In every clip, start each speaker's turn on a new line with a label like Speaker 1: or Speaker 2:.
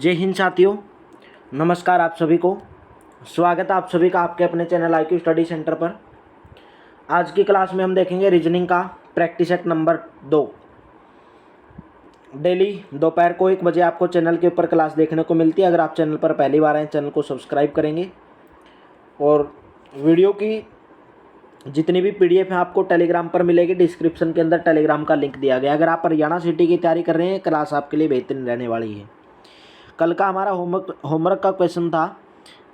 Speaker 1: जय हिंद साथियों, नमस्कार आप सभी को। स्वागत है आप सभी का आपके अपने चैनल IQ स्टडी सेंटर पर। आज की क्लास में हम देखेंगे रीजनिंग का प्रैक्टिस सेट नंबर 2। डेली दोपहर को 1 बजे आपको चैनल के ऊपर क्लास देखने को मिलती है। अगर आप चैनल पर पहली बार आए, चैनल को सब्सक्राइब करेंगे और वीडियो की जितनी भी PDF है आपको टेलीग्राम पर मिलेगी। डिस्क्रिप्शन के अंदर टेलीग्राम का लिंक दिया गया। अगर आप हरियाणा सिटी की तैयारी कर रहे हैं, क्लास आपके लिए बेहतरीन रहने वाली है। कल का हमारा होमवर्क का क्वेश्चन था,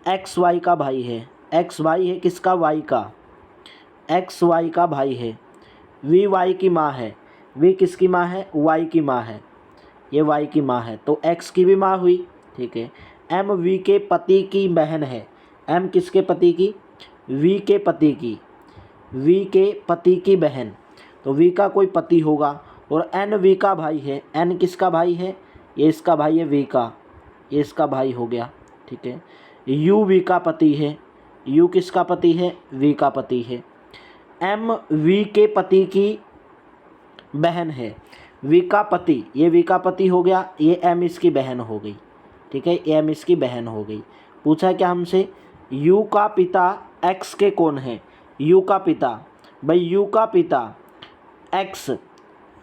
Speaker 1: एक्स वाई का भाई है। एक्स वाई है किसका? वाई का। एक्स वाई का भाई है। वी वाई की माँ है। वी किसकी माँ है? वाई की माँ है। ये वाई की माँ है तो एक्स की भी माँ हुई, ठीक है। एम वी के पति की बहन है। एम किसके पति की? वी के पति की। वी के पति की बहन, तो वी का कोई पति होगा। और एन वी का भाई है। एन किसका भाई है? ये इसका भाई है वी का, ये इसका भाई हो गया, ठीक है। यू वी का पति है। यू किसका पति है? वी का पति है। एम वी के पति की बहन है। वी का पति, ये वी का पति हो गया, ये एम इसकी बहन हो गई, ठीक है। एम इसकी बहन हो गई। पूछा क्या हमसे? यू का पिता एक्स के कौन है? यू का पिता, भाई यू का पिता एक्स,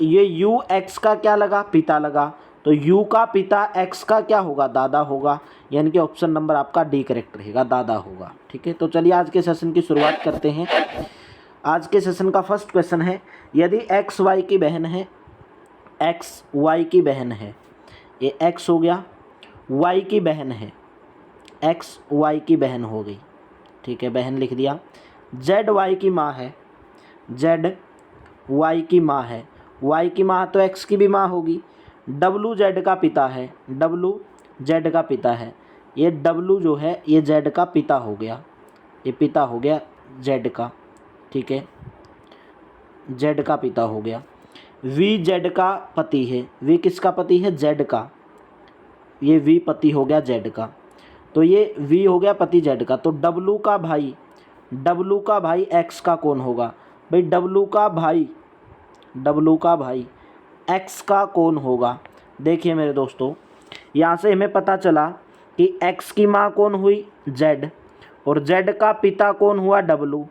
Speaker 1: ये यू एक्स का क्या लगा? पिता लगा। तो यू का पिता एक्स का क्या होगा? दादा होगा। यानी कि ऑप्शन नंबर आपका डी करेक्ट रहेगा, दादा होगा, ठीक है। तो चलिए आज के सेशन की शुरुआत करते हैं। आज के सेशन का फर्स्ट क्वेश्चन है, यदि एक्स वाई की बहन है, एक्स वाई की बहन है, ये एक्स हो गया, वाई की बहन है, एक्स वाई की बहन हो गई, ठीक है, बहन लिख दिया। जेड वाई की माँ है। जेड वाई की माँ है। वाई की माँ तो एक्स की भी माँ होगी। डब्लू जेड का पिता है। डब्लू जेड का पिता है। ये डब्लू जो है ये जेड का पिता हो गया, ये पिता हो गया जेड का, ठीक है, जेड का पिता हो गया। वी जेड का पति है। वी किसका पति है? जेड का, ये वी पति हो गया जेड का, तो ये वी हो गया पति जेड का। तो डब्लू का भाई, डब्लू का भाई एक्स का कौन होगा? भाई डब्लू का भाई, डब्लू का भाई एक्स का कौन होगा? देखिए मेरे दोस्तों, यहाँ से हमें पता चला कि एक्स की माँ कौन हुई? जेड, और जेड का पिता कौन हुआ? डब्लू।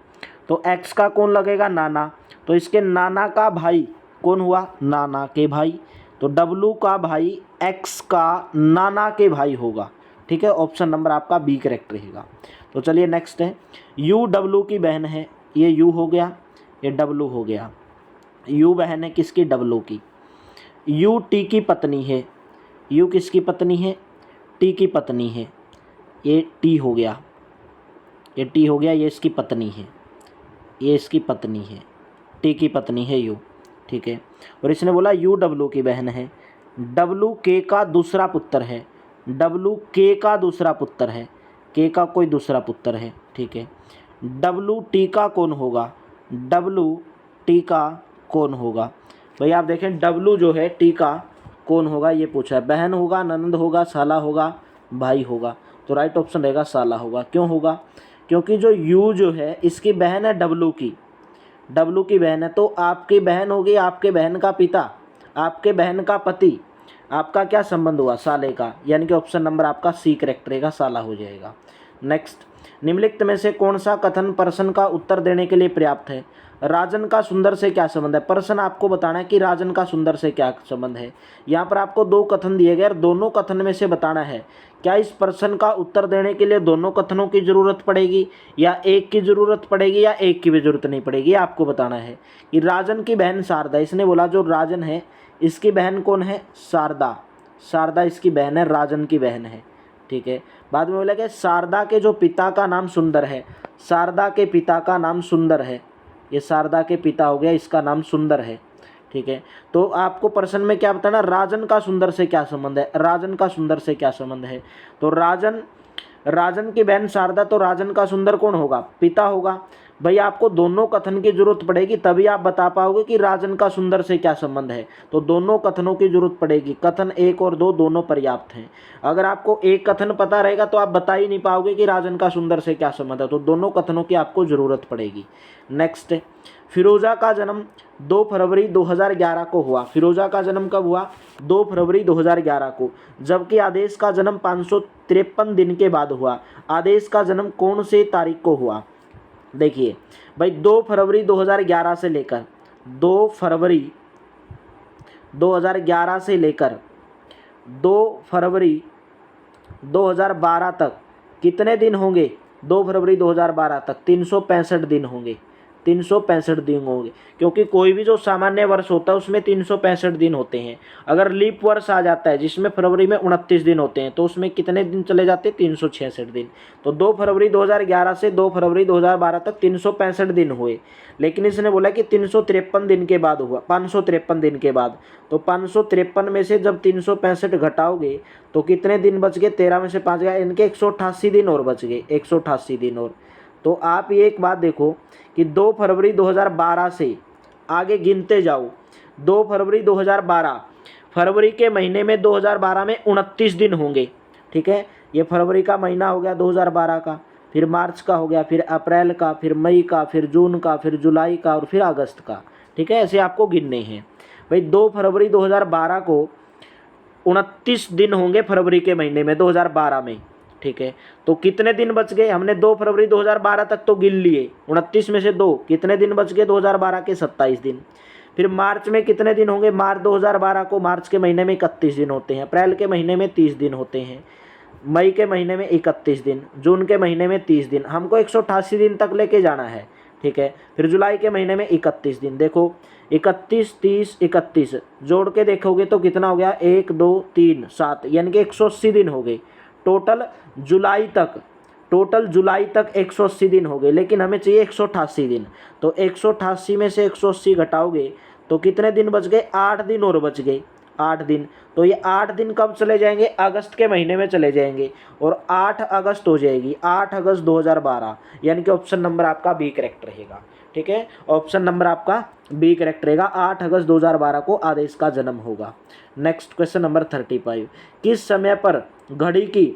Speaker 1: तो एक्स का कौन लगेगा? नाना। तो इसके नाना का भाई कौन हुआ? नाना के भाई। तो डब्लू का भाई एक्स का नाना के भाई होगा, ठीक है। ऑप्शन नंबर आपका बी करेक्ट रहेगा। तो चलिए नेक्स्ट है, यू डब्लू की बहन है। ये यू हो गया, ये डब्लू हो गया। यू बहन है किसकी? डब्लू की। यू टी की पत्नी है। यू किसकी पत्नी है? टी की पत्नी है। ये टी हो गया, ये टी हो गया, ये इसकी पत्नी है, ये इसकी पत्नी है, टी की पत्नी है यू, ठीक है। और इसने बोला यू डब्लू की बहन है। डब्लू के का दूसरा पुत्र है। डब्लू के का दूसरा पुत्र है, के का कोई दूसरा पुत्र है, ठीक है। डब्लू टी का कौन होगा? डब्लू टी का कौन होगा? भाई आप देखें, डब्लू जो है टी का कौन होगा ये पूछा है। बहन होगा, ननंद होगा, साला होगा, भाई होगा। तो राइट ऑप्शन रहेगा साला होगा। क्यों होगा? क्योंकि जो यू जो है इसकी बहन है डब्लू की, डब्लू की बहन है, तो आपकी बहन होगी, आपके बहन का पिता, आपके बहन का पति, आपका क्या संबंध हुआ? साले का। यानी कि ऑप्शन नंबर आपका सी करेक्ट रहेगा, साला हो जाएगा। नेक्स्ट, निम्नलिखित में से कौन सा कथन प्रश्न का उत्तर देने के लिए पर्याप्त है? राजन का सुंदर से क्या संबंध है? प्रश्न आपको बताना है कि राजन का सुंदर से क्या संबंध है। यहाँ पर आपको 2 कथन दिए गए और दोनों कथन में से बताना है क्या इस प्रश्न का उत्तर देने के लिए दोनों कथनों की जरूरत पड़ेगी या एक की जरूरत पड़ेगी या एक की भी जरूरत नहीं पड़ेगी। आपको बताना है कि राजन की बहन शारदा, इसने बोला जो राजन है इसकी बहन कौन है? शारदा। शारदा इसकी बहन है, राजन की बहन है, ठीक है। बाद में बोला कि शारदा के जो पिता का नाम सुंदर है। शारदा के पिता का नाम सुंदर है, ये शारदा के पिता हो गया, इसका नाम सुंदर है, ठीक है। तो आपको प्रश्न में क्या बताना? राजन का सुंदर से क्या संबंध है? राजन का सुंदर से क्या संबंध है? तो राजन की बहन शारदा, तो राजन का सुंदर कौन होगा? पिता होगा। भाई आपको दोनों कथन की जरूरत पड़ेगी, तभी आप बता पाओगे कि राजन का सुंदर से क्या संबंध है। तो दोनों कथनों की जरूरत पड़ेगी, कथन 1 और 2 दोनों पर्याप्त हैं। अगर आपको एक कथन पता रहेगा तो आप बता ही नहीं पाओगे कि राजन का सुंदर से क्या संबंध है, तो दोनों कथनों की आपको जरूरत पड़ेगी। नेक्स्ट, फिरोजा का जन्म 2 फरवरी 2011 को हुआ। फिरोजा का जन्म कब हुआ? 2 फरवरी 2011 को, जबकि आदेश का जन्म 553 दिन के बाद हुआ। आदेश का जन्म कौन से तारीख को हुआ? देखिए भाई 2 फरवरी 2011 से लेकर 2 फरवरी 2011 से लेकर 2 फरवरी 2012 तक कितने दिन होंगे? 2 फरवरी 2012 तक 365 दिन होंगे। 365 दिन होंगे, क्योंकि कोई भी जो सामान्य वर्ष होता है उसमें 365 दिन होते हैं। अगर लीप वर्ष आ जाता है जिसमें फरवरी में 29 दिन होते हैं, तो उसमें कितने दिन चले जाते हैं? 366 दिन। तो 2 फरवरी 2011 से 2 फरवरी 2012 तक 365 दिन हुए, लेकिन इसने बोला कि 353 दिन के बाद हुआ, 553 दिन के बाद। तो 553 में से जब 365 घटाओगे तो कितने दिन बच गए? 13 में से 5 गया, इनके 188 दिन और बच गए, 188 दिन और। तो आप ये एक बात देखो कि 2 फरवरी 2012 से आगे गिनते जाओ। 2 फरवरी 2012, फरवरी के महीने में 2012 में 29 दिन होंगे, ठीक है। ये फरवरी का महीना हो गया 2012 का, फिर मार्च का हो गया, फिर अप्रैल का, फिर मई का, फिर जून का, फिर जुलाई का और फिर अगस्त का, ठीक है। ऐसे आपको गिनने हैं भाई। 2 फरवरी 2012 को 29 दिन होंगे फरवरी के महीने में 2012 में, ठीक है। तो कितने दिन बच गए? हमने 2 फरवरी 2012 तक तो गिन लिए, 29 में से 2, कितने दिन बच गए 2012 के? 27 दिन। फिर मार्च में कितने दिन होंगे? मार्च 2012 को, मार्च के महीने में 31 दिन होते हैं, अप्रैल के महीने में 30 दिन होते हैं, मई के महीने में 31 दिन, जून के महीने में 30 दिन। हमको 188 दिन तक लेके जाना है, ठीक है। फिर जुलाई के महीने में 31 दिन। देखो 31, 30, 31 जोड़ के देखोगे तो कितना हो गया? 1, 2, 3, 7, यानी कि 180 दिन हो गए टोटल जुलाई तक। टोटल जुलाई तक 180 दिन हो गए, लेकिन हमें चाहिए 188 दिन। तो 188 में से 180 घटाओगे तो कितने दिन बच गए? 8 दिन और बच गए, 8 दिन। तो ये 8 दिन कब चले जाएंगे? अगस्त के महीने में चले जाएंगे, और 8 अगस्त हो जाएगी, 8 अगस्त 2012, यानी कि ऑप्शन नंबर आपका बी करेक्ट रहेगा, ठीक है। ऑप्शन नंबर आपका बी करेक्ट रहेगा, 8 अगस्त 2012 को आदेश का जन्म होगा। नेक्स्ट क्वेश्चन नंबर 35, किस समय पर घड़ी की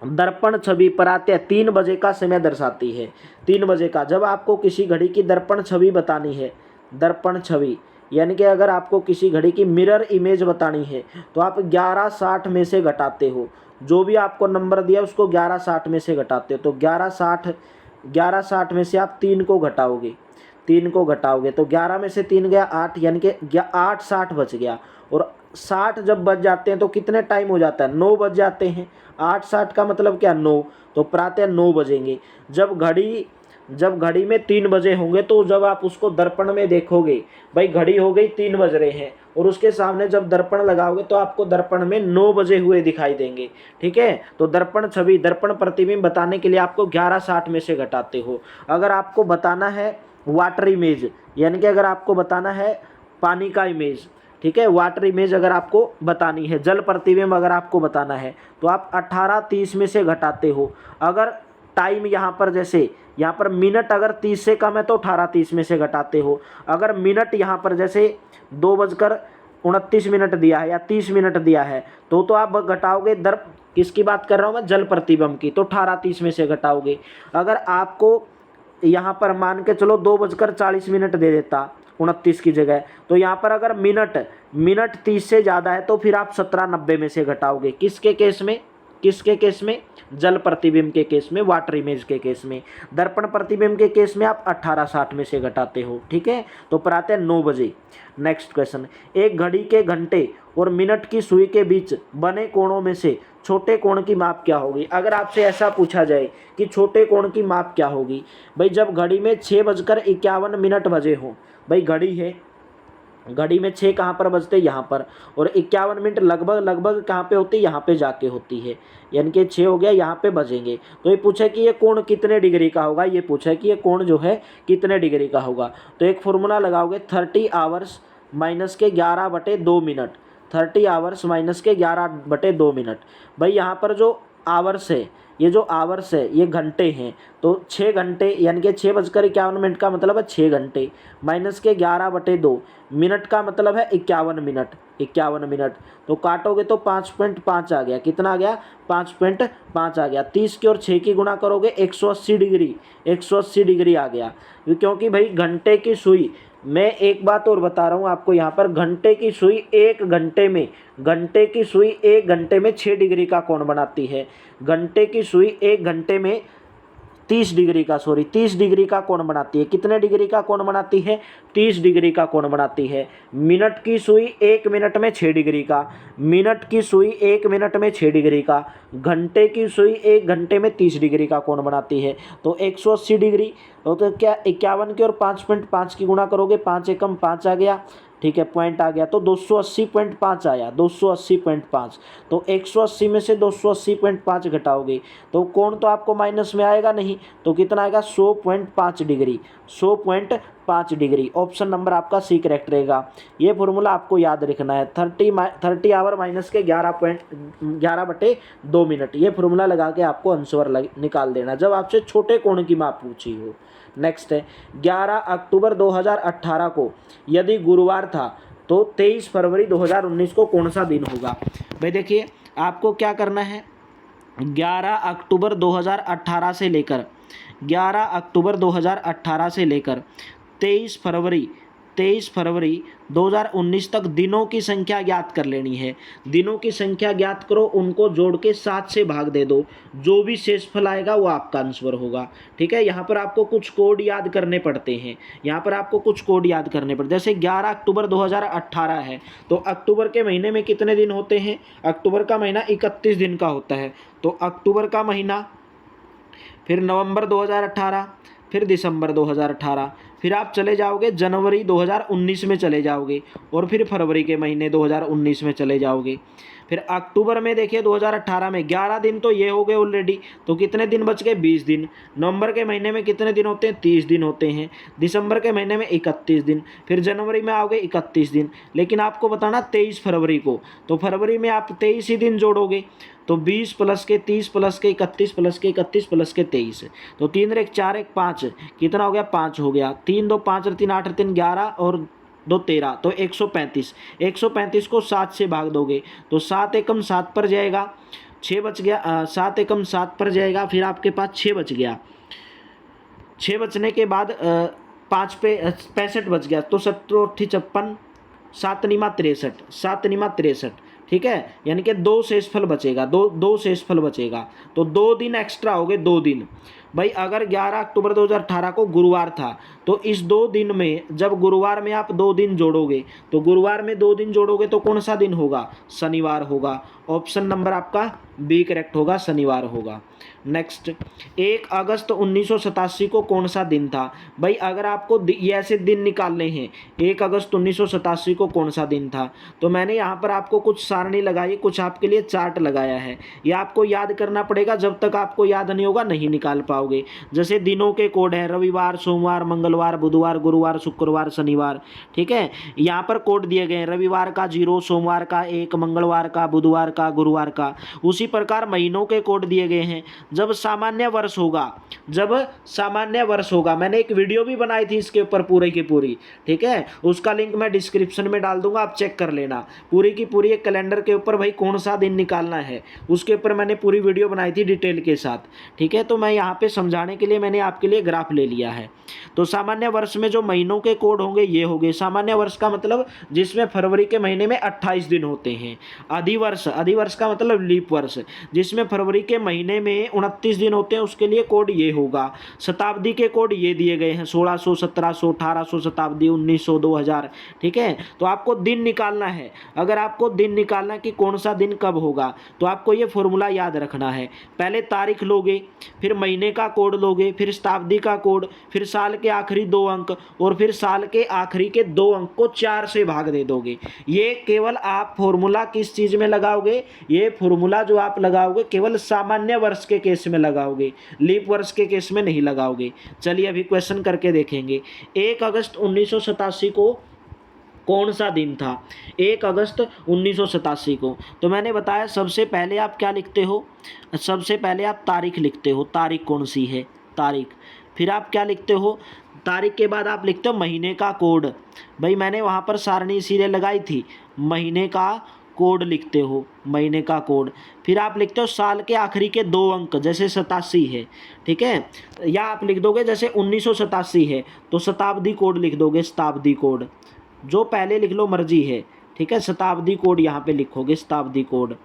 Speaker 1: दर्पण छवि प्रातः 3 बजे का समय दर्शाती है? 3 बजे का, जब आपको किसी घड़ी की दर्पण छवि बतानी है, दर्पण छवि यानी कि अगर आपको किसी घड़ी की मिरर इमेज बतानी है तो आप 11:60 में से घटाते हो, जो भी आपको नंबर दिया उसको 11:60 में से घटाते हो। तो 11:60 में से आप 3 को घटाओगे, 3 को घटाओगे तो 11 में से 3 गया 8, यानी कि 8:60 बच गया। और 60 जब बज जाते हैं तो कितने टाइम हो जाता है? 9 बज जाते हैं। 8:60 का मतलब क्या? 9। तो प्रातः 9 बजेंगे। जब घड़ी में 3 बजे होंगे तो जब आप उसको दर्पण में देखोगे, भाई घड़ी हो गई 3 बज रहे हैं, और उसके सामने जब दर्पण लगाओगे तो आपको दर्पण में 9 बजे हुए दिखाई देंगे, ठीक है। तो दर्पण छवि, दर्पण प्रतिबिंब बताने के लिए आपको 11:60 में से घटाते हो। अगर आपको बताना है वाटर इमेज, यानी कि अगर आपको बताना है पानी का इमेज, ठीक है, वाटर इमेज अगर आपको बतानी है, जल प्रतिबिंब अगर आपको बताना है, तो आप 18:30 में से घटाते हो। अगर टाइम यहाँ पर, जैसे यहाँ पर मिनट अगर 30 से कम है तो 18:30 में से घटाते हो। अगर मिनट यहाँ पर जैसे 2:29 दिया है या 30 मिनट दिया है तो आप घटाओगे किसकी बात कर रहा हूँ मैं? जल प्रतिबिंब की, तो 18:30 में से घटाओगे। अगर आपको यहाँ पर मान के चलो 2:40 दे देता 29 की जगह, तो यहाँ पर अगर मिनट 30 से ज़्यादा है तो फिर आप 17:90 में से घटाओगे। किसके केस में? किसके केस में? जल प्रतिबिंब के केस में, वाटर इमेज के केस में। दर्पण प्रतिबिंब के केस में आप 18:60 में से घटाते हो, ठीक है। तो प्रातः 9 बजे। नेक्स्ट क्वेश्चन, एक घड़ी के घंटे और मिनट की सुई के बीच बने कोणों में से छोटे कोण की माप क्या होगी? अगर आपसे ऐसा पूछा जाए कि छोटे कोण की माप क्या होगी, भाई जब घड़ी में 6:51 बजे हो, भाई घड़ी है, घड़ी में 6 कहाँ पर बजते? यहाँ पर, और 51 मिनट लगभग कहाँ पे होती? यहाँ पे जाके होती है, यानी कि 6 हो गया, यहाँ पे बजेंगे। तो ये पूछा कि ये कोण कितने डिग्री का होगा, ये पूछा कि ये कोण जो है कितने डिग्री का होगा। तो एक फॉर्मूला लगाओगे, 30 आवर्स माइनस के 11/2 मिनट, 30 आवर्स माइनस के 11/2 मिनट। भाई यहाँ पर जो आवर्स है, ये जो आवर्स है ये घंटे हैं, तो 6 घंटे यानी कि 6:51 का मतलब है 6 घंटे, माइनस के 11/2 मिनट का मतलब है 51 मिनट, 51 मिनट। तो काटोगे तो 5.5 आ गया, कितना आ गया 5.5 आ गया। 30 की और 6 की गुणा करोगे 180 डिग्री, 180 डिग्री आ गया। क्योंकि भाई घंटे की सुई, मैं एक बात और बता रहा हूँ आपको यहाँ पर, घंटे की सुई एक घंटे में, घंटे की सुई एक घंटे में 6 डिग्री का कोण बनाती है। घंटे की सुई एक घंटे में 30 डिग्री का 30 डिग्री का कोण बनाती है। कितने डिग्री का कोण बनाती है 30 डिग्री का कोण बनाती है। मिनट की सुई 1 मिनट में 6 डिग्री का, मिनट की सुई 1 मिनट में 6 डिग्री का, घंटे की सुई 1 घंटे में 30 डिग्री का कोण बनाती है। तो 180 डिग्री, तो क्या 51 की और 5.5 की गुणा करोगे, 5 एकम 5 आ गया, ठीक है, पॉइंट आ गया, तो 280.5 आया, 280.5। तो 180 में से 280.5 घटाओगे तो कोण तो आपको माइनस में आएगा नहीं, तो कितना आएगा 100.5 डिग्री, 100.5 डिग्री। ऑप्शन नंबर आपका सी करेक्ट रहेगा। ये फॉर्मूला आपको याद रखना है, 30 आवर माइनस के 11/2 मिनट, ये फॉर्मूला लगा के आपको आंसर निकाल देना जब आपसे छोटे कोण की माप पूछी हो। नेक्स्ट है 11 अक्टूबर 2018 को यदि गुरुवार था तो 23 फरवरी 2019 को कौन सा दिन होगा। भाई देखिए आपको क्या करना है, 11 अक्टूबर 2018 से लेकर 11 अक्टूबर 2018 से लेकर 23 फरवरी 2019 तक दिनों की संख्या ज्ञात कर लेनी है। दिनों की संख्या ज्ञात करो, उनको जोड़ के 7 से भाग दे दो, जो भी शेषफल आएगा वो आपका आंसर होगा। ठीक है, यहाँ पर आपको कुछ कोड याद करने पड़ते हैं, यहाँ पर आपको कुछ कोड याद करने पड़ते हैं। जैसे 11 अक्टूबर 2018 है तो अक्टूबर के महीने में कितने दिन होते हैं, अक्टूबर का महीना 31 दिन का होता है। तो अक्टूबर का महीना, फिर नवंबर 2018, फिर दिसंबर 2018, फिर आप चले जाओगे जनवरी 2019 में चले जाओगे, और फिर फरवरी के महीने 2019 में चले जाओगे। फिर अक्टूबर में देखिए 2018 में 11 दिन तो ये हो गए ऑलरेडी, तो कितने दिन बच गए 20 दिन। नवंबर के महीने में कितने दिन होते हैं 30 दिन होते हैं। दिसंबर के महीने में 31 दिन, फिर जनवरी में आओगे 31 दिन। लेकिन आपको बताना 23 फरवरी को, तो फरवरी में आप 23 ही दिन जोड़ोगे, तो 20 प्लस के 30 प्लस के 31 प्लस के 31 प्लस के 23, तो 3 1 4 1 5, कितना हो गया 5 हो गया। 3 2 5 और 3 8 और 3 11 और 2 13, तो 135। 135 को 7 से भाग दोगे तो 7 एकम 7 पर जाएगा, 6 बच गया, 7 एकम 7 पर जाएगा, फिर आपके पास 6 बच गया। 6 बचने के बाद 5 पे 65 बच गया, तो 7 और 56, 7 निमा 63, 7 निमा 63, ठीक है, यानी कि 2 शेषफल बचेगा, दो शेषफल बचेगा, तो 2 दिन एक्स्ट्रा हो गए, 2 दिन। भाई अगर 11 अक्टूबर 2018 को गुरुवार था तो इस 2 दिन में जब गुरुवार में आप 2 दिन जोड़ोगे, तो गुरुवार में 2 दिन जोड़ोगे तो कौन सा दिन होगा, शनिवार होगा। ऑप्शन नंबर आपका बी करेक्ट होगा, शनिवार होगा। नेक्स्ट, 1 अगस्त 1987 को कौन सा दिन था। भाई अगर आपको ये ऐसे दिन निकालने हैं, 1 अगस्त 1987 को कौन सा दिन था, तो मैंने यहाँ पर आपको कुछ सारणी लगाई, कुछ आपके लिए चार्ट लगाया है, ये आपको याद करना पड़ेगा, जब तक आपको याद नहीं होगा नहीं निकाल पाओगे। जैसे दिनों के कोड हैं रविवार, सोमवार, मंगलवार, बुधवार, गुरुवार, शुक्रवार, शनिवार, ठीक है, यहाँ पर कोड दिए गए हैं, रविवार का 0, सोमवार का 1, मंगलवार का, बुधवार का, गुरुवार का। उसी प्रकार महीनों के कोड दिए गए हैं। जब सामान्य वर्ष होगा, जब सामान्य वर्ष होगा, मैंने एक वीडियो भी बनाई थी इसके ऊपर पूरी की पूरी, ठीक है, उसका लिंक मैं डिस्क्रिप्शन में डाल दूंगा, आप चेक कर लेना। पूरी की पूरी एक कैलेंडर के ऊपर भाई कौन सा दिन निकालना है उसके ऊपर मैंने पूरी वीडियो बनाई थी डिटेल के साथ, ठीक है। तो मैं यहाँ पे समझाने के लिए मैंने आपके लिए ग्राफ ले लिया है। तो सामान्य वर्ष में जो महीनों के कोड होंगे ये होंगे। सामान्य वर्ष का मतलब जिसमें फरवरी के महीने में 28 दिन होते हैं। अधिवर्ष, अधिवर्ष का मतलब लीप वर्ष, जिसमें फरवरी के महीने में 29 दिन होते हैं, उसके लिए कोड ये होगा। शताब्दी के कोड ये दिए गए हैं, 1600, 1700, 1800 शताब्दी, 1900, 2000, ठीक है। तो आपको दिन निकालना है, अगर आपको दिन निकालना कि कौन सा दिन कब होगा, तो आपको ये फॉर्मूला याद रखना है। पहले तारीख लोगे, फिर महीने का कोड लोगे, फिर शताब्दी का कोड, फिर साल के आखिरी 2 अंक, और फिर साल के आखिरी के 2 अंक को 4 से भाग दे दोगे। ये केवल आप फॉर्मूला किस चीज़ में लगाओगे, ये फॉर्मूला जो आप लगाओगे केवल सामान्य वर्ष के केस में लगाओगे, लीप वर्ष के केस में नहीं लगाओगे। चलिए अभी क्वेश्चन करके देखेंगे। 1 अगस्त 1987 को कौन सा दिन था? 1 अगस्त 1987 को। तो मैंने बताया सबसे पहले आप क्या लिखते हो, सबसे पहले आप तारीख लिखते हो, तारीख कौन सी है, तारीख। फिर आप क्या लिखते हो, तारीख के बाद आप लिखते हो महीने का कोड। भाई मैंने वहाँ पर सारणी इसीलिए लगाई थी, महीने का कोड लिखते हो, महीने का कोड। फिर आप लिखते हो साल के आखिरी के 2 अंक, जैसे 87 है, ठीक है, या आप लिख दोगे जैसे 1987 है तो शताब्दी कोड लिख दोगे, शताब्दी कोड, जो पहले लिख लो मर्जी है, ठीक है, शताब्दी कोड यहाँ पे लिखोगे, शताब्दी कोड।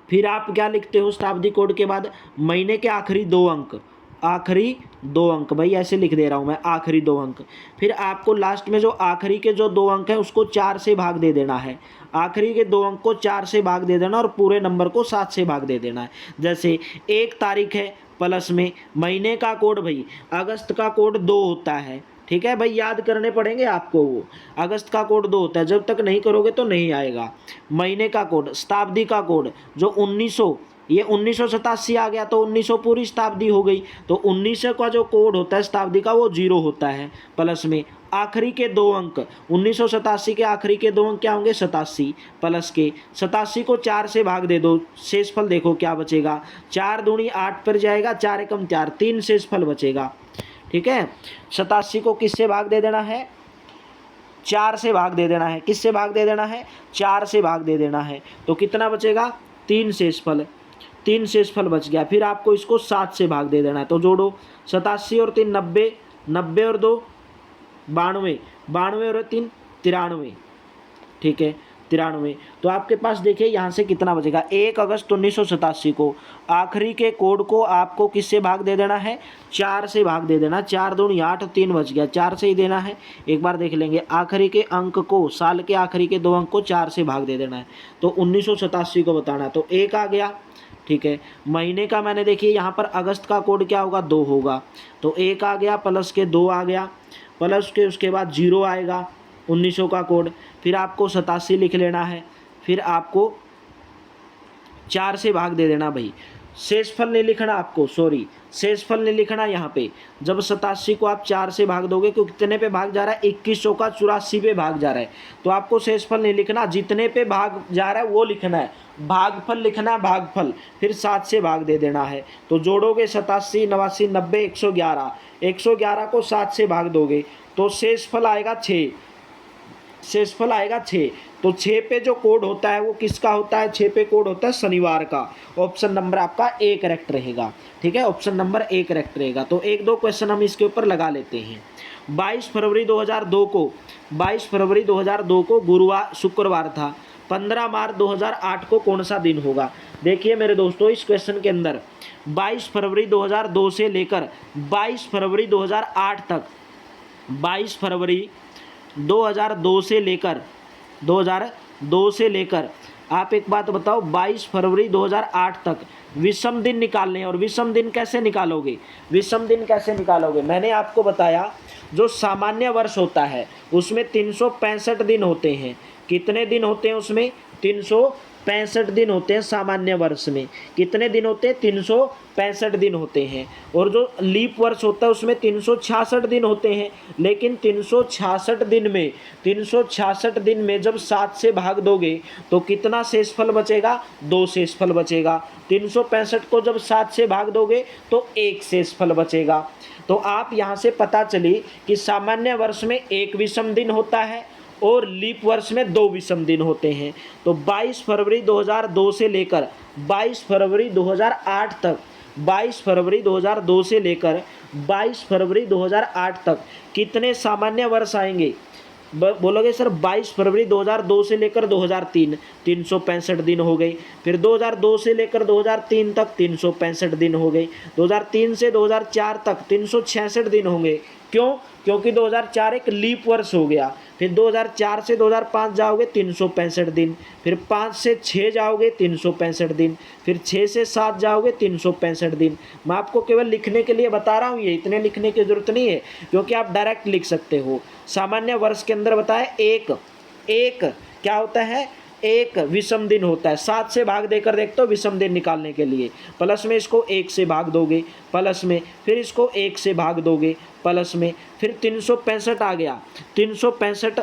Speaker 1: फिर आप क्या लिखते हो शताब्दी कोड के बाद, महीने के आखिरी 2 अंक, आखिरी 2 अंक, भाई ऐसे लिख दे रहा हूँ मैं, आखिरी 2 अंक। फिर आपको लास्ट में जो आखिरी के जो 2 अंक हैं उसको 4 से भाग दे देना है, आखिरी के 2 अंक को 4 से भाग दे देना और पूरे नंबर को 7 से भाग दे देना है। जैसे 1 तारीख है, प्लस में महीने का कोड, भाई अगस्त का कोड 2 होता है, ठीक है भाई, याद करने पड़ेंगे आपको, वो अगस्त का कोड 2 होता है, जब तक नहीं करोगे तो नहीं आएगा। महीने का कोड, शताब्दी का कोड जो 1900, ये 1987 आ गया तो 1900 पूरी शताब्दी हो गई, तो 1900 का जो कोड होता है शताब्दी का वो 0 होता है, प्लस में आखिरी के 2 अंक, 1987 के आखिरी के 2 अंक क्या होंगे, 87, प्लस के 87 को 4 से भाग दे दो, शेषफल देखो क्या बचेगा, 4 दूनी 8 पर जाएगा, 4 एकम 4, 3 शेषफल बचेगा, ठीक है। 87 को किससे भाग दे देना है, 4 से भाग दे देना है, किससे भाग दे देना है, 4 से भाग दे देना है, तो कितना बचेगा, 3 शेषफल, 3 शेषफल बच गया। फिर आपको इसको 7 से भाग दे देना है, तो जोड़ो 87 और 3 90, 90 और 2 92, 92 और 3 93, ठीक है 93। तो आपके पास देखिए यहाँ से कितना बचेगा, 1 अगस्त 1987 को आखिरी के कोड को आपको किससे भाग दे देना है, 4 से भाग दे देना, 4 दूनी 8, 3 बच गया, 4 से ही देना है। एक बार देख लेंगे, आखिरी के अंक को, साल के आखिरी के 2 अंक को 4 से भाग दे देना है, तो 1987 को बताना है, तो 1 आ गया, ठीक है। महीने का मैंने देखिए यहाँ पर अगस्त का कोड क्या होगा, 2 होगा, तो 1 आ गया, प्लस के 2 आ गया, प्लस के उसके बाद 0 आएगा, 1900 का कोड। फिर आपको 87 लिख लेना है, फिर आपको 4 से भाग दे देना, भाई शेषफल नहीं लिखना आपको, सॉरी शेषफल नहीं लिखना यहाँ पे। जब 87 को आप 4 से भाग दोगे, क्योंकि कितने पे भाग जा रहा है, 2100 का 84 पे भाग जा रहा है, तो आपको शेषफल नहीं लिखना, जितने पे भाग जा रहा है वो लिखना है, भागफल लिखना है, भागफल, फिर 7 से भाग दे देना है। तो जोड़ोगे 87, 89, 90, 111, 111 को 7 से भाग दोगे तो शेषफल आएगा 6, शेषफल आएगा 6। तो 6 पे जो कोड होता है वो किसका होता है, 6 पे कोड होता है शनिवार का। ऑप्शन नंबर आपका ए करेक्ट रहेगा, ठीक है, ऑप्शन नंबर ए करेक्ट रहेगा। तो 1-2 क्वेश्चन हम इसके ऊपर लगा लेते हैं। 22 फरवरी 2002 को, 22 फरवरी 2002 को गुरुवार, शुक्रवार था। 15 मार्च 2008 को कौन सा दिन होगा? देखिए मेरे दोस्तों, इस क्वेश्चन के अंदर 22 फरवरी 2002 से लेकर 22 फरवरी 2008 तक, 22 फरवरी 2002 से लेकर 2002 से लेकर आप एक बात बताओ, 22 फरवरी 2008 तक विषम दिन निकालने हैं। और विषम दिन कैसे निकालोगे, विषम दिन कैसे निकालोगे? मैंने आपको बताया जो सामान्य वर्ष होता है उसमें 365 दिन होते हैं। कितने दिन होते हैं उसमें? 365 दिन होते हैं। सामान्य वर्ष में कितने दिन होते हैं? 365 दिन होते हैं। और जो लीप वर्ष होता है उसमें 366 दिन होते हैं। लेकिन 366 दिन में जब 7 से भाग दोगे तो कितना शेषफल बचेगा? 2 शेषफल बचेगा। 365 को जब 7 से भाग दोगे तो 1 शेषफल बचेगा। तो आप यहाँ से पता चली कि सामान्य वर्ष में 1 विषम दिन होता है और लीप वर्ष में 2 विषम दिन होते हैं। तो 22 फरवरी 2002 से लेकर 22 फरवरी 2008 तक, 22 फरवरी 2002 से लेकर 22 फरवरी 2008 तक कितने सामान्य वर्ष आएंगे? बोलोगे सर 22 फरवरी 2002 से लेकर 2003 365 दिन हो गई। फिर 2002 से लेकर 2003 तक 365 दिन हो गई। 2003 से 2004 तक 366 दिन होंगे। क्यों? क्योंकि 2004 एक लीप वर्ष हो गया। फिर 2004 से 2005 जाओगे 365 दिन। फिर 5 से 6 जाओगे 365 दिन। फिर 6 से 7 जाओगे 365 दिन। मैं आपको केवल लिखने के लिए बता रहा हूँ, ये इतने लिखने की जरूरत नहीं है क्योंकि आप डायरेक्ट लिख सकते हो। सामान्य वर्ष के अंदर बताए एक क्या होता है? एक विषम दिन होता है। 7 से भाग देकर देखते हो विषम दिन निकालने के लिए। प्लस में इसको 1 से भाग दोगे, प्लस में फिर इसको 1 से भाग दोगे, प्लस में फिर 365 आ गया। 365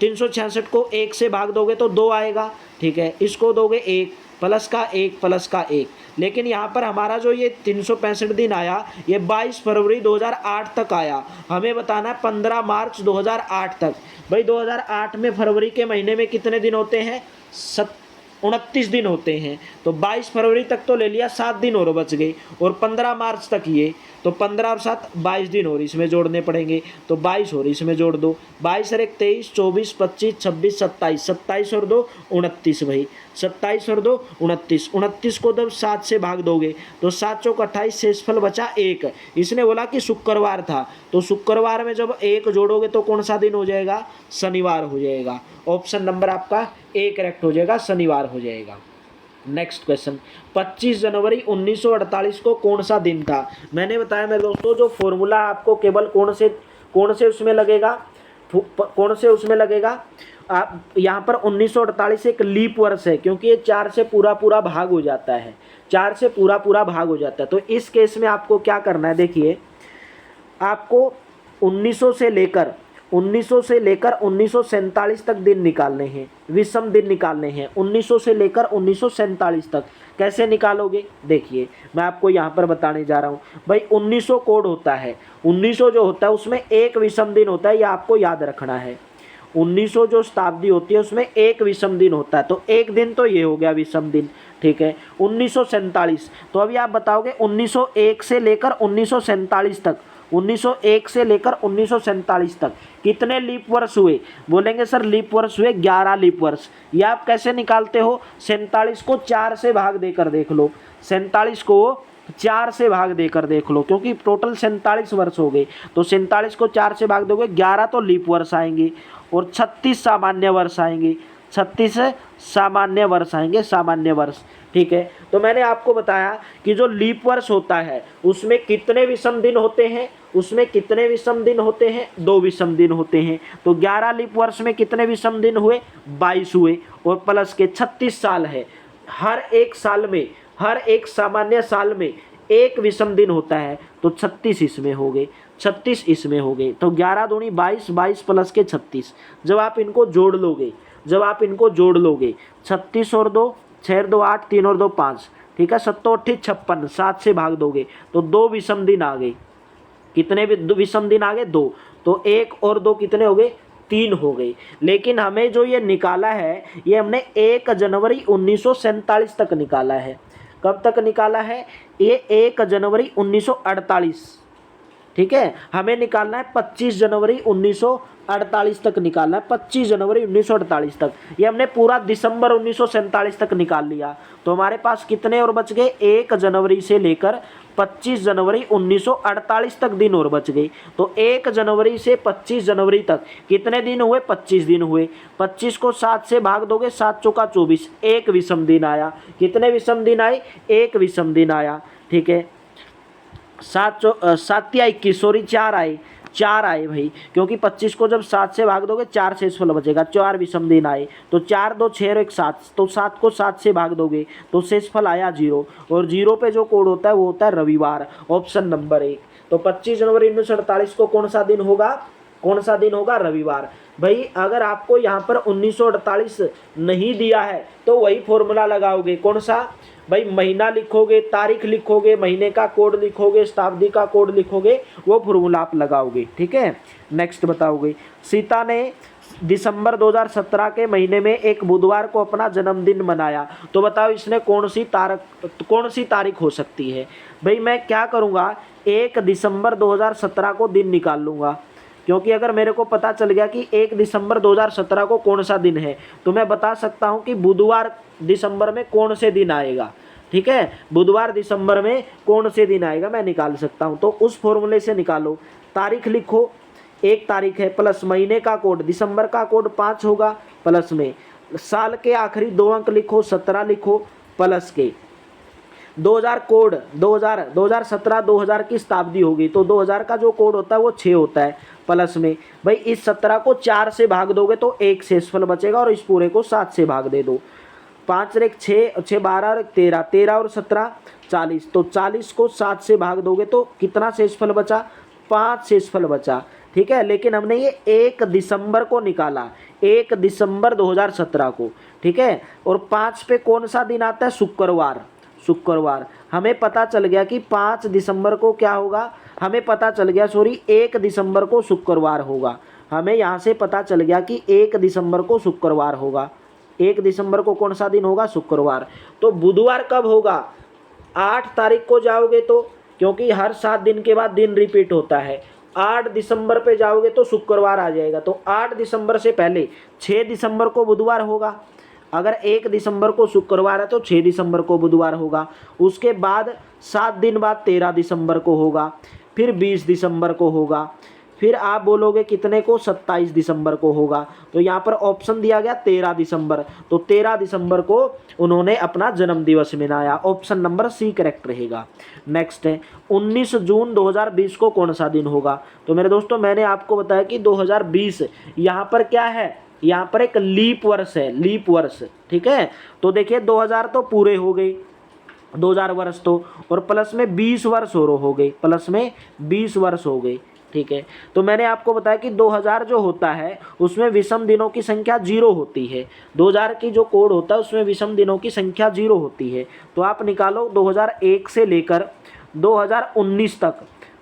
Speaker 1: 366 को 1 से भाग दोगे तो 2 आएगा, ठीक है। इसको दोगे 1 प्लस का 1 प्लस का 1। लेकिन यहाँ पर हमारा जो ये 365 दिन आया ये 22 फरवरी 2008 तक आया। हमें बताना है 15 मार्च 2008 तक। भाई 2008 में फरवरी के महीने में कितने दिन होते हैं? 29 दिन होते हैं। तो 22 फरवरी तक तो ले लिया, 7 दिन और बच गए, और 15 मार्च तक ये, तो 15 और 7 22 दिन और इसमें जोड़ने पड़ेंगे। तो 22 और इसमें जोड़ दो, 22 और 1 23, 24 25 26 27, 27 और 2 29 भाई, 27 और 2 29, 29 को जब 7 से भाग दोगे तो 7 चौक 28, शेषफल बचा 1। इसने बोला कि शुक्रवार था, तो शुक्रवार में जब 1 जोड़ोगे तो कौन सा दिन हो जाएगा? शनिवार हो जाएगा। ऑप्शन नंबर आपका ए करेक्ट हो जाएगा, शनिवार हो जाएगा। नेक्स्ट क्वेश्चन, 25 जनवरी 1948 को कौन सा दिन था? मैंने बताया मेरे दोस्तों, जो फॉर्मूला आपको केवल कौन से उसमें लगेगा, कौन से उसमें लगेगा? आप यहाँ पर 1948 एक लीप वर्ष है, क्योंकि ये 4 से पूरा भाग हो जाता है, 4 से पूरा भाग हो जाता है। तो इस केस में आपको क्या करना है, देखिए आपको 1900 से लेकर 1947 तक दिन निकालने हैं, विषम दिन निकालने हैं। 1900 से लेकर 1947 तक कैसे निकालोगे? देखिए मैं आपको यहाँ पर बताने जा रहा हूँ। भाई 1900 कोड होता है, 1900 जो होता है उसमें एक विषम दिन होता है, यह आपको याद रखना है। 1900 जो शताब्दी होती है उसमें एक विषम दिन होता है, तो एक दिन तो ये हो गया विषम दिन, ठीक है। 1947, तो अभी आप बताओगे 1901 से लेकर 1947 तक, 1901 से लेकर 1947 तक कितने लीप वर्ष हुए? बोलेंगे सर लीप वर्ष हुए 11 लीप वर्ष। ये आप कैसे निकालते हो? 47 को 4 से भाग देकर देख लो, 47 को 4 से भाग देकर देख लो, क्योंकि टोटल 47 वर्ष हो गए। तो 47 को 4 से भाग दोगे, 11 तो लीप वर्ष आएंगे और 36 सामान्य वर्ष आएंगे, 36 सामान्य वर्ष आएंगे, सामान्य वर्ष, ठीक है। तो मैंने आपको बताया कि जो लीप वर्ष होता है उसमें कितने विषम दिन होते हैं? उसमें कितने विषम दिन होते हैं? 2 विषम दिन होते हैं। तो 11 लीप वर्ष में कितने विषम दिन हुए? 22 हुए, और प्लस के 36 साल है। हर एक साल में, हर एक सामान्य साल में एक विषम दिन होता है, तो 36 इसमें हो गए, 36 इसमें हो गए। तो 11 दूनी 22, 22 प्लस के 36। जब आप इनको जोड़ लोगे, 36 और 2 6 और 2 8, 3 और 2 5, ठीक है, 7 8 56, 7 से भाग दोगे तो 2 विषम दिन आ गए। कितने विषम दिन आ गए? 2। तो 1 और 2 कितने हो गए? 3 हो गए। लेकिन हमें जो ये निकाला है ये हमने 1 जनवरी 1947 तक निकाला है। कब तक निकाला है? ये 1 जनवरी 1948, ठीक है। हमें निकालना है 25 जनवरी 1948 तक निकालना है, 25 जनवरी 1948 तक। ये हमने पूरा दिसंबर 1947 तक निकाल लिया। तो हमारे पास कितने और बच गए? 1 जनवरी से लेकर 25 जनवरी 1948 तक दिन और बच गए। तो 1 जनवरी से 25 जनवरी तक कितने दिन हुए? 25 दिन हुए। 25 को 7 से भाग दोगे, 7 चौका 24, एक विषम दिन आया। कितने विषम दिन आए? एक विषम दिन आया, ठीक है। 7 या 21, सॉरी 4 आए, 4 आए भाई, क्योंकि 25 को जब 7 से भाग दोगे 4 शेषफल बचेगा, 4 विषम दिन आए। तो 4 2 6 और 1 7, तो 7 को 7 से भाग दोगे तो शेषफल आया 0, और 0 पे जो कोड होता है वो होता है रविवार, ऑप्शन नंबर 1। तो 25 जनवरी 1948 को कौन सा दिन होगा? कौन सा दिन होगा? रविवार। भाई अगर आपको यहाँ पर 1948 नहीं दिया है तो वही फॉर्मूला लगाओगे। कौन सा? भाई महीना लिखोगे, तारीख लिखोगे, महीने का कोड लिखोगे, शताब्दी का कोड लिखोगे, वो फॉर्मूला आप लगाओगे, ठीक है। नेक्स्ट बताओगे, सीता ने दिसंबर 2017 के महीने में एक बुधवार को अपना जन्मदिन मनाया। तो बताओ इसने कौन सी तारीख हो सकती है? भाई मैं क्या करूँगा, 1 दिसंबर 2017 को दिन निकाल लूँगा, क्योंकि अगर मेरे को पता चल गया कि 1 दिसंबर 2017 को कौन सा दिन है तो मैं बता सकता हूं कि बुधवार दिसंबर में कौन से दिन आएगा, ठीक है। बुधवार दिसंबर में कौन से दिन आएगा मैं निकाल सकता हूं। तो उस फॉर्मूले से निकालो, तारीख लिखो, 1 तारीख है, प्लस महीने का कोड, दिसंबर का कोड 5 होगा, प्लस में साल के आखिरी 2 अंक लिखो, 17 लिखो, प्लस के 2000 कोड, 2017 2000 की शताब्दी होगी, तो 2000 का जो कोड होता है वो 6 होता है, प्लस में भाई इस 17 को 4 से भाग दोगे तो एक शेषफल बचेगा, और इस पूरे को 7 से भाग दे दो। 5 और 1 6, 6 12 और 13, 13 और 17 40, तो 40 को 7 से भाग दोगे तो कितना शेषफल बचा? 5 शेषफल बचा, ठीक है, लेकिन हमने ये 1 दिसंबर को निकाला, 1 दिसंबर 2017 को, ठीक है। और 5 पे कौन सा दिन आता है? शुक्रवार, शुक्रवार। हमें पता चल गया कि 5 दिसंबर को क्या होगा, हमें पता चल गया, सॉरी 1 दिसंबर को शुक्रवार होगा। हमें यहाँ से पता चल गया कि 1 दिसंबर को शुक्रवार होगा। 1 दिसंबर को कौन सा दिन होगा? शुक्रवार। तो बुधवार कब होगा? 8 तारीख को जाओगे तो, क्योंकि हर 7 दिन के बाद दिन रिपीट होता है। 8 दिसंबर पे जाओगे तो शुक्रवार आ जाएगा। तो 8 दिसंबर से पहले 6 दिसंबर को बुधवार होगा। अगर 1 दिसंबर को शुक्रवार है तो 6 दिसंबर को बुधवार होगा। उसके बाद 7 दिन बाद 13 दिसंबर को होगा, फिर 20 दिसंबर को होगा, फिर आप बोलोगे कितने को? 27 दिसंबर को होगा। तो यहाँ पर ऑप्शन दिया गया 13 दिसंबर। तो 13 दिसंबर को उन्होंने अपना जन्मदिवस मनाया। ऑप्शन नंबर सी करेक्ट रहेगा। नेक्स्ट है 19 जून 2020 को कौन सा दिन होगा? तो मेरे दोस्तों मैंने आपको बताया कि 2020 यहाँ पर क्या है? यहाँ पर एक लीप वर्ष है, लीप वर्ष, ठीक है। तो देखिए 2000 तो पूरे हो गए, 2000 वर्ष तो, और प्लस में 20 वर्ष और हो गए, प्लस में 20 वर्ष हो गए, ठीक है। तो मैंने आपको बताया कि 2000 जो होता है उसमें विषम दिनों की संख्या 0 होती है। 2000 की जो कोड होता है उसमें विषम दिनों की संख्या 0 होती है। तो आप निकालो 2001 से लेकर 2019 तक,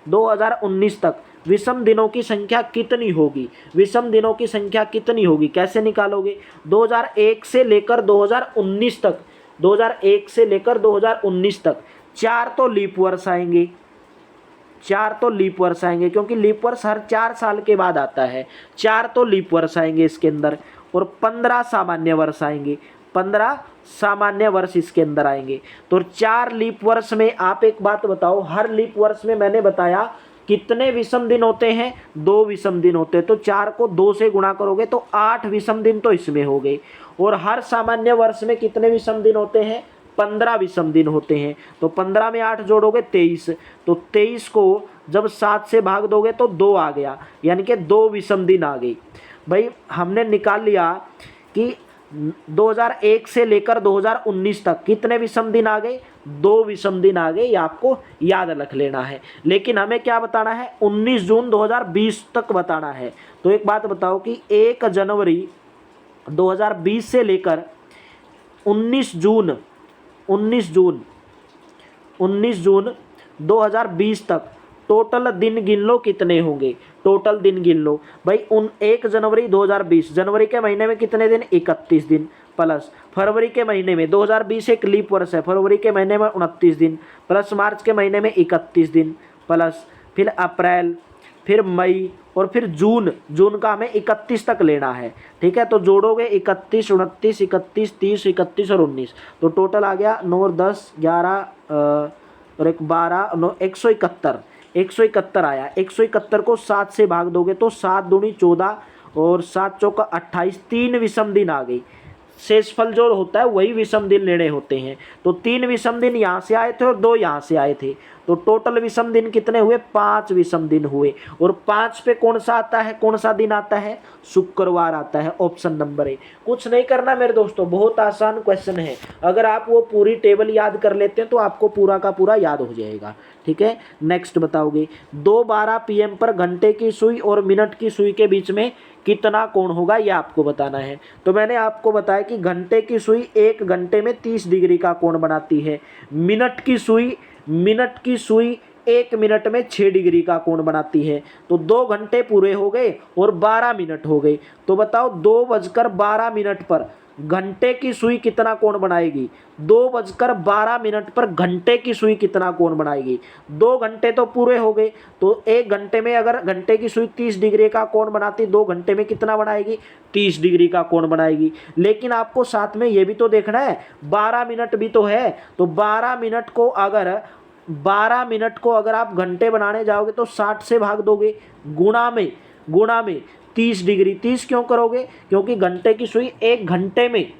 Speaker 1: 2019 तक विषम दिनों की संख्या कितनी होगी? विषम दिनों की संख्या कितनी होगी? कैसे निकालोगे? 2001 से लेकर 2019 तक, 2001 से लेकर 2019 तक 4 तो लीप वर्ष आएंगे, 4 तो लीप वर्ष आएंगे, क्योंकि लीप वर्ष हर 4 साल के बाद आता है। 4 तो लीप वर्ष आएंगे इसके अंदर, और 15 सामान्य वर्ष आएंगे, 15 सामान्य वर्ष इसके अंदर आएंगे। तो 4 लीप वर्ष में आप एक बात बताओ, हर लीप वर्ष में मैंने बताया कितने विषम दिन होते हैं? 2 विषम दिन होते हैं। तो 4 को 2 से गुणा करोगे तो 8 विषम दिन तो इसमें हो गए। और हर सामान्य वर्ष में कितने विषम दिन होते हैं? 15 विषम दिन होते हैं। तो 15 में 8 जोड़ोगे 23। तो 23 को जब 7 से भाग दोगे तो 2 आ गया, यानी कि 2 विषम दिन आ गई। भाई हमने निकाल लिया कि 2001 से लेकर 2019 तक कितने विषम दिन आ गए? 2 विषम दिन आ गए। ये आपको याद रख लेना है। लेकिन हमें क्या बताना है? 19 जून 2020 तक बताना है। तो एक बात बताओ कि 1 जनवरी 2020 से लेकर 19 जून 2020 तक टोटल दिन गिन लो कितने होंगे? टोटल दिन गिन लो भाई। 1 जनवरी 2020, जनवरी के महीने में कितने दिन? 31 दिन, प्लस फरवरी के महीने में 2020 एक लीप वर्ष है, फरवरी के महीने में 29 दिन, प्लस मार्च के महीने में 31 दिन, प्लस फिर अप्रैल, फिर मई, और फिर जून। जून का हमें 31 तक लेना है, ठीक है। तो जोड़ोगे 31, 29, 31, 30, 31 और 19, तो टोटल आ गया 9, 10, 11 और 1, 12, 9, 171, 171 आया। 171 को 7 से भाग दोगे तो 7 दूनी 14 और 7 चौका 28, 3 विषम दिन आ गई। शेषफल जो होता है वही विषम दिन लेने होते हैं। तो 3 विषम दिन यहाँ से आए थे और 2 यहाँ से आए थे। तो टोटल विषम दिन कितने हुए? 5 विषम दिन हुए। और 5 पे कौन सा आता है? कौन सा दिन आता है? शुक्रवार आता है। Option number A. कुछ नहीं करना मेरे दोस्तों, बहुत आसान क्वेश्चन है। अगर आप वो पूरी टेबल याद कर लेते हैं तो आपको पूरा का पूरा याद हो जाएगा, ठीक है। नेक्स्ट बताओगे 2:12 PM पर घंटे की सुई और मिनट की सुई के बीच में कितना कोण होगा? ये आपको बताना है। तो मैंने आपको बताया कि घंटे की सुई 1 घंटे में 30 डिग्री का कोण बनाती है। मिनट की सुई 1 मिनट में 6 डिग्री का कोण बनाती है। तो 2 घंटे पूरे हो गए और 12 मिनट हो गए। तो बताओ 2:12 पर घंटे की सुई कितना कोण बनाएगी? 2:12 पर घंटे की सुई कितना कोण बनाएगी? 2 घंटे तो पूरे हो गए। तो 1 घंटे में अगर घंटे की सुई 30 डिग्री का कोण बनाती, 2 घंटे में कितना बनाएगी? 30 डिग्री का कोण बनाएगी। लेकिन आपको साथ में ये भी तो देखना है 12 मिनट भी तो है। तो 12 मिनट को अगर आप घंटे बनाने जाओगे तो 60 से भाग दोगे, गुणा में 30 डिग्री। 30 क्यों करोगे? क्योंकि घंटे की सुई 1 घंटे में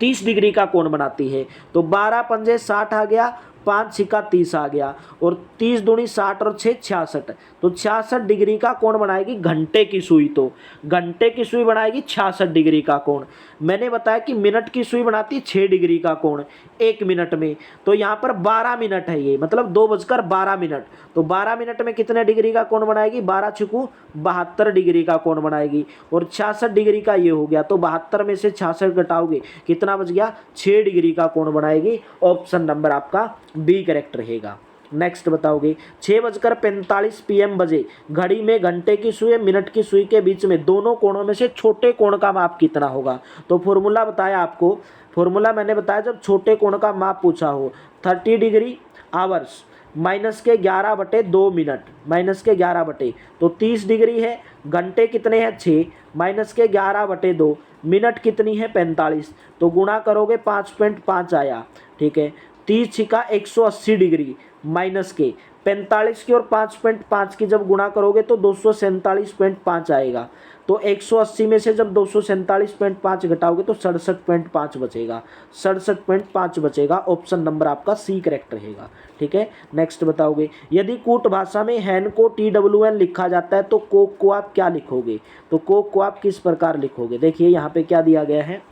Speaker 1: 30 डिग्री का कोण बनाती है। तो 12 पंजे 60 आ गया, 5 छिका 30 आ गया, और 30 दूनी 60 और 6 66, तो 66 डिग्री का कोण बनाएगी घंटे की सुई। तो घंटे की सुई बनाएगी 66 डिग्री का कोण। मैंने बताया कि मिनट की सुई बनाती है 6 डिग्री का कोण 1 मिनट में, तो यहाँ पर 12 मिनट है ये, मतलब 2:12। तो 12 मिनट में कितने डिग्री का कोण बनाएगी, 12 छिकू 72 डिग्री का कोण बनाएगी। और 66 डिग्री का ये हो गया, तो 72 में से 66 घटाओगे कितना बच गया, 6 डिग्री का कोण बनाएगी। ऑप्शन नंबर आपका बी करेक्ट रहेगा। नेक्स्ट बताओगे, 6:45 PM बजे घड़ी में घंटे की सुई मिनट की सुई के बीच में दोनों कोणों में से छोटे कोण का माप कितना होगा। तो फॉर्मूला बताया आपको, फॉर्मूला मैंने बताया जब छोटे कोण का माप पूछा हो, 30 डिग्री आवर्स माइनस के 11/2 मिनट, माइनस के 11 तो 30 डिग्री है, घंटे कितने हैं 6, माइनस के 11/2, मिनट कितनी है 45, तो गुणा करोगे 5.5 आया। ठीक है, 30 छिका 180 डिग्री माइनस के 45 की और 5.5 की जब गुणा करोगे तो 247.5 आएगा। तो 180 में से जब 247.5 घटाओगे तो 67.5 बचेगा, 67.5 बचेगा। ऑप्शन नंबर आपका सी करेक्ट रहेगा। ठीक है, नेक्स्ट बताओगे, यदि कूट भाषा में हैन को TWN लिखा जाता है तो कोक को आप क्या लिखोगे। तो कोक को आप किस प्रकार लिखोगे, देखिए यहाँ पे क्या दिया गया है,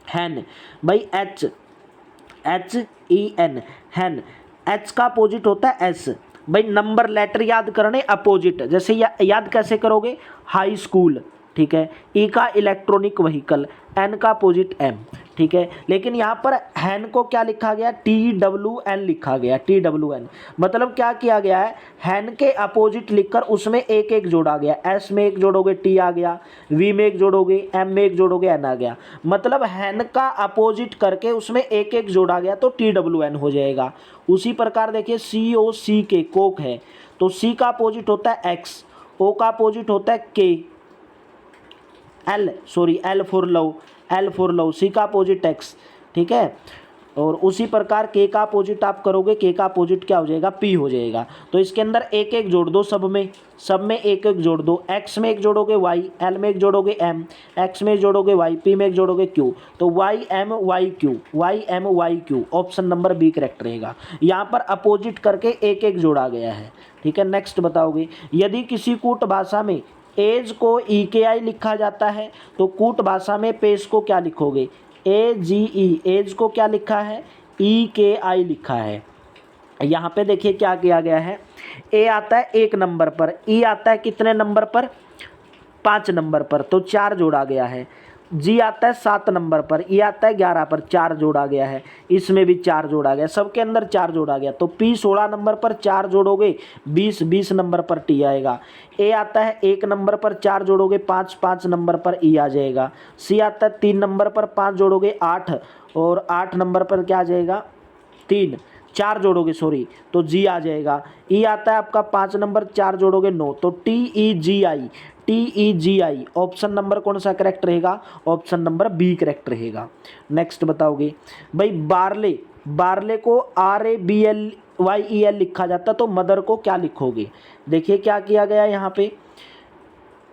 Speaker 1: हैन भाई HEN, हैन, H का अपोजिट होता है S। भाई नंबर लेटर याद करने अपोजिट, जैसे याद कैसे करोगे, हाई स्कूल। ठीक है, E का इलेक्ट्रॉनिक व्हीकल, N का अपोजिट M। ठीक है, लेकिन यहाँ पर हैन को क्या लिखा गया, TWN लिखा गया, TWN। मतलब क्या किया गया है, हैन के अपोजिट लिखकर उसमें एक एक जोड़ा गया, S में एक जोड़ोगे T आ गया, V में एक जोड़ोगे M में एक जोड़ोगे N आ गया। मतलब हैन का अपोजिट करके उसमें एक एक जोड़ा गया तो TWN हो जाएगा। उसी प्रकार देखिए COC के कोक है, तो C का अपोजिट होता है X, O का अपोजिट होता है K, L for love, C का अपोजिट X। ठीक है, और उसी प्रकार K का अपोजिट आप करोगे, K का अपोजिट क्या हो जाएगा, P हो जाएगा। तो इसके अंदर एक एक जोड़ दो, सब में एक एक जोड़ दो, X में एक जोड़ोगे Y, L में एक जोड़ोगे M, X में एक जोड़ोगे Y, P में एक जोड़ोगे Q, तो YMYQ, option number B correct रहेगा। यहाँ पर अपोजिट करके एक एक जोड़ा गया है। ठीक है, नेक्स्ट बताओगे, यदि किसी कूट भाषा में एज को EKI लिखा जाता है तो कूट भाषा में पेश को क्या लिखोगे, AGE, एज को क्या लिखा है, EKI लिखा है। यहाँ पे देखिए क्या किया गया है, A आता है 1 नंबर पर, E आता है कितने नंबर पर, 5 नंबर पर, तो 4 जोड़ा गया है। G आता है 7 नंबर पर, E आता है 11 पर, 4 जोड़ा गया है। इसमें भी 4 जोड़ा गया, सबके अंदर 4 जोड़ा गया। तो P 16 नंबर पर 4 जोड़ोगे 20 नंबर पर T आएगा। A आता है 1 नंबर पर 4 जोड़ोगे 5 नंबर पर E आ जाएगा। C आता है 3 नंबर पर 5 जोड़ोगे 8, और 8 नंबर पर क्या आ जाएगा, 3, 4 जोड़ोगे सॉरी, तो G आ जाएगा। E आता है आपका 5 नंबर, 4 जोड़ोगे 9, तो TEGI, ऑप्शन नंबर कौन सा करेक्ट रहेगा, ऑप्शन नंबर बी करेक्ट रहेगा। नेक्स्ट बताओगे, भाई बार्ले को RABLYEL लिखा जाता तो मदर को क्या लिखोगे। देखिए क्या किया गया यहाँ पे,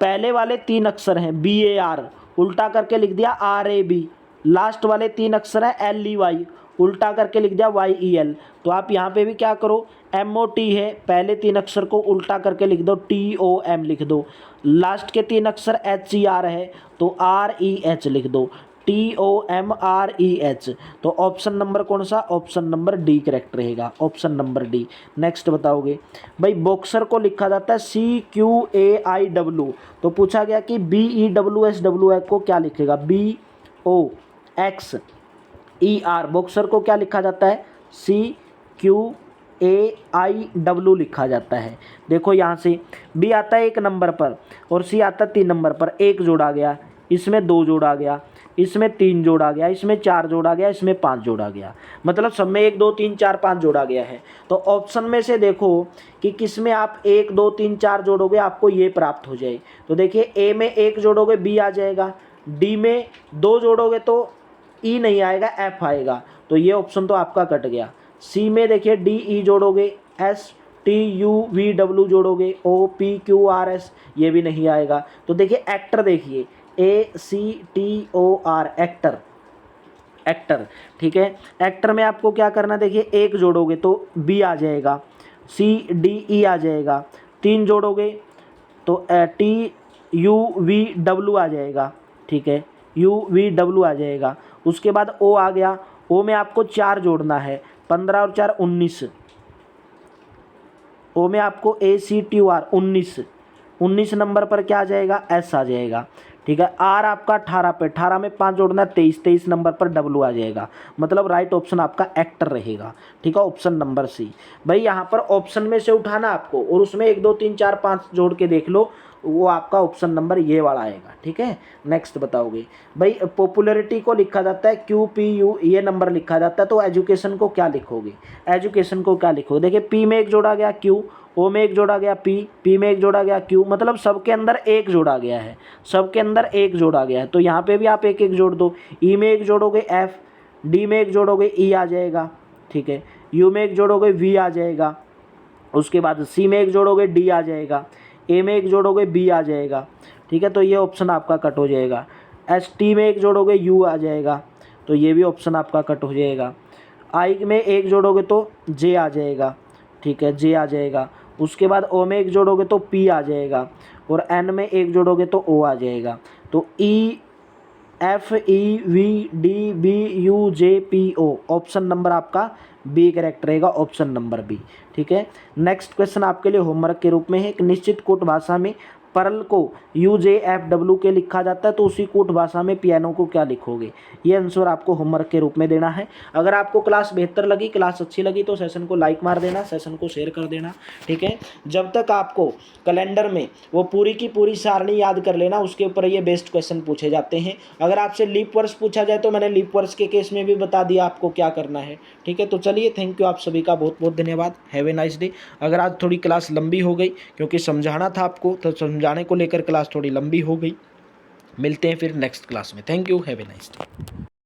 Speaker 1: पहले वाले 3 अक्षर हैं BAR, उल्टा करके लिख दिया RAB, लास्ट वाले 3 अक्षर हैं LEY, उल्टा करके लिख दिया YEL। तो आप यहाँ पे भी क्या करो, MOT है, पहले 3 अक्षर को उल्टा करके लिख दो, TOM लिख दो, लास्ट के 3 अक्षर HER है तो REH लिख दो, TOMREH। तो ऑप्शन नंबर कौन सा, ऑप्शन नंबर डी करेक्ट रहेगा, ऑप्शन नंबर डी। नेक्स्ट बताओगे, भाई बॉक्सर को लिखा जाता है CQAIW, तो पूछा गया कि BEWSW को क्या लिखेगा, BOXER, बॉक्सर को क्या लिखा जाता है, CQAIW लिखा जाता है। देखो यहाँ से B आता है 1 नंबर पर और C आता है 3 नंबर पर, 1 जोड़ा गया, इसमें 2 जोड़ा गया, इसमें 3 जोड़ा गया, इसमें 4 जोड़ा गया, इसमें 5 जोड़ा गया, मतलब सब में 1 2 3 4 5 जोड़ा गया है। तो ऑप्शन में से देखो कि किस में आप 1 2 3 4 जोड़ोगे आपको ये प्राप्त हो जाए। तो देखिए A में 1 जोड़ोगे B आ जाएगा, D में 2 जोड़ोगे तो E नहीं आएगा, F आएगा, तो ये ऑप्शन तो आपका कट गया। C में देखिए DE जोड़ोगे, STUVW जोड़ोगे, OPQRS, ये भी नहीं आएगा। तो देखिए एक्टर देखिए ACTOR, एक्टर, ठीक है। एक्टर में आपको क्या करना, देखिए एक जोड़ोगे तो बी आ जाएगा, सी डी ई आ जाएगा, 3 जोड़ोगे तो टी यू वी डब्ल्यू आ जाएगा, ठीक है, यू वी डब्ल्यू आ जाएगा। उसके बाद ओ आ गया, ओ में आपको 4 जोड़ना है, 15 और 4 19, ओ में आपको A C T U R 19 number पर क्या आ जाएगा, एस आ जाएगा, ठीक है। आर आपका 18 पे, 18 में 5 जोड़ना है, 23 नंबर पर डब्ल्यू आ जाएगा, मतलब राइट ऑप्शन आपका एक्टर रहेगा, ठीक है, ऑप्शन नंबर सी। भाई यहाँ पर ऑप्शन में से उठाना आपको और उसमें 1 2 3 4 5 जोड़ के देख लो, वो आपका ऑप्शन नंबर ये वाला आएगा, ठीक है। नेक्स्ट बताओगे, भाई पॉपुलैरिटी को लिखा जाता है क्यू पी यू, ये नंबर लिखा जाता है, तो एजुकेशन को क्या लिखोगे, एजुकेशन को क्या लिखोगे, देखिए पी में एक जोड़ा गया क्यू, ओ में एक जोड़ा गया पी में एक जोड़ा गया क्यू, मतलब सबके अंदर एक जोड़ा गया है, सबके अंदर एक जोड़ा गया है, तो यहाँ पे भी आप एक एक जोड़ दो। ई में एक जोड़ोगे एफ, डी में एक जोड़ोगे ई आ जाएगा, ठीक है, यू में एक जोड़ोगे वी आ जाएगा, उसके बाद सी में एक जोड़ोगे डी आ जाएगा, ए में एक जोड़ोगे बी आ जाएगा, ठीक है, तो ये ऑप्शन आपका कट हो जाएगा। एस टी में एक जोड़ोगे यू आ जाएगा, तो ये भी ऑप्शन आपका कट हो जाएगा। आई में एक जोड़ोगे तो जे आ जाएगा, ठीक है, जे आ जाएगा। उसके बाद ओ में एक जोड़ोगे तो पी आ जाएगा, और एन में एक जोड़ोगे तो ओ आ जाएगा। तो E F E V D B U J P O, option number आपका बी करेक्ट रहेगा, ऑप्शन नंबर बी, ठीक है। नेक्स्ट क्वेश्चन आपके लिए होमवर्क के रूप में है, एक निश्चित कूट भाषा में परल को यू जे एफ डब्ल्यू के लिखा जाता है, तो उसी कूट भाषा में पियानो को क्या लिखोगे, ये आंसर आपको होमवर्क के रूप में देना है। अगर आपको क्लास बेहतर लगी, क्लास अच्छी लगी, तो सेशन को लाइक मार देना, सेशन को शेयर कर देना, ठीक है। जब तक आपको कैलेंडर में वो पूरी की पूरी सारणी याद कर लेना, उसके ऊपर ये बेस्ट क्वेश्चन पूछे जाते हैं। अगर आपसे लीप वर्ष पूछा जाए तो मैंने लीप वर्ष के केस में भी बता दिया आपको क्या करना है, ठीक है। तो चलिए, थैंक यू, आप सभी का बहुत बहुत धन्यवाद, हैव ए नाइस डे। अगर आज थोड़ी क्लास लंबी हो गई क्योंकि समझाना था आपको, तो समझाने को लेकर क्लास थोड़ी लंबी हो गई। मिलते हैं फिर नेक्स्ट क्लास में। Thank you, have a nice day.